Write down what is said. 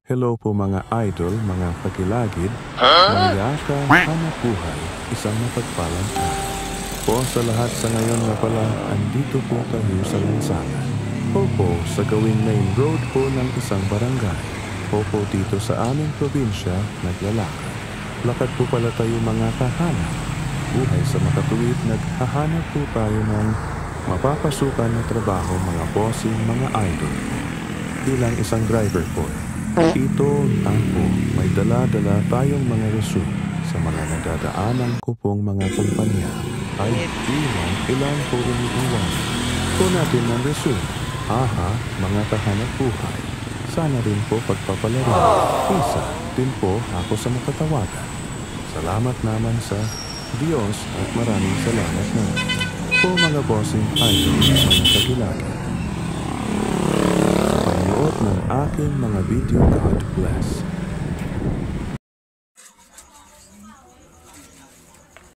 Hello po mga idol, mga kakilagid, mayakang hanap buhay, isang mapagpalang araw. Po sa lahat sa ngayon nga pala, andito po tayo sa lansangan. Opo, sa gawing main road po ng isang barangay. Opo dito sa aming probinsya, naglalakad. Lakad po pala tayo mga kahanap. Buhay sa makatuwid, naghahanap po tayo ng mapapasukan na trabaho mga bossing, mga idol. Bilang isang driver po. Ito, tampo, may dala-dala tayong mga resume sa mga nadadaanan ko pong mga kumpanya ay ilang po iniiwan po natin ng resume. Aha, mga kahanap buhay. Sana rin po pagpapalaro. Isa din po ako sa makatawagan. Salamat naman sa Diyos at maraming salamat naman po mga bossing idol, mga kagilagan. Panood ng aking mga video. God bless.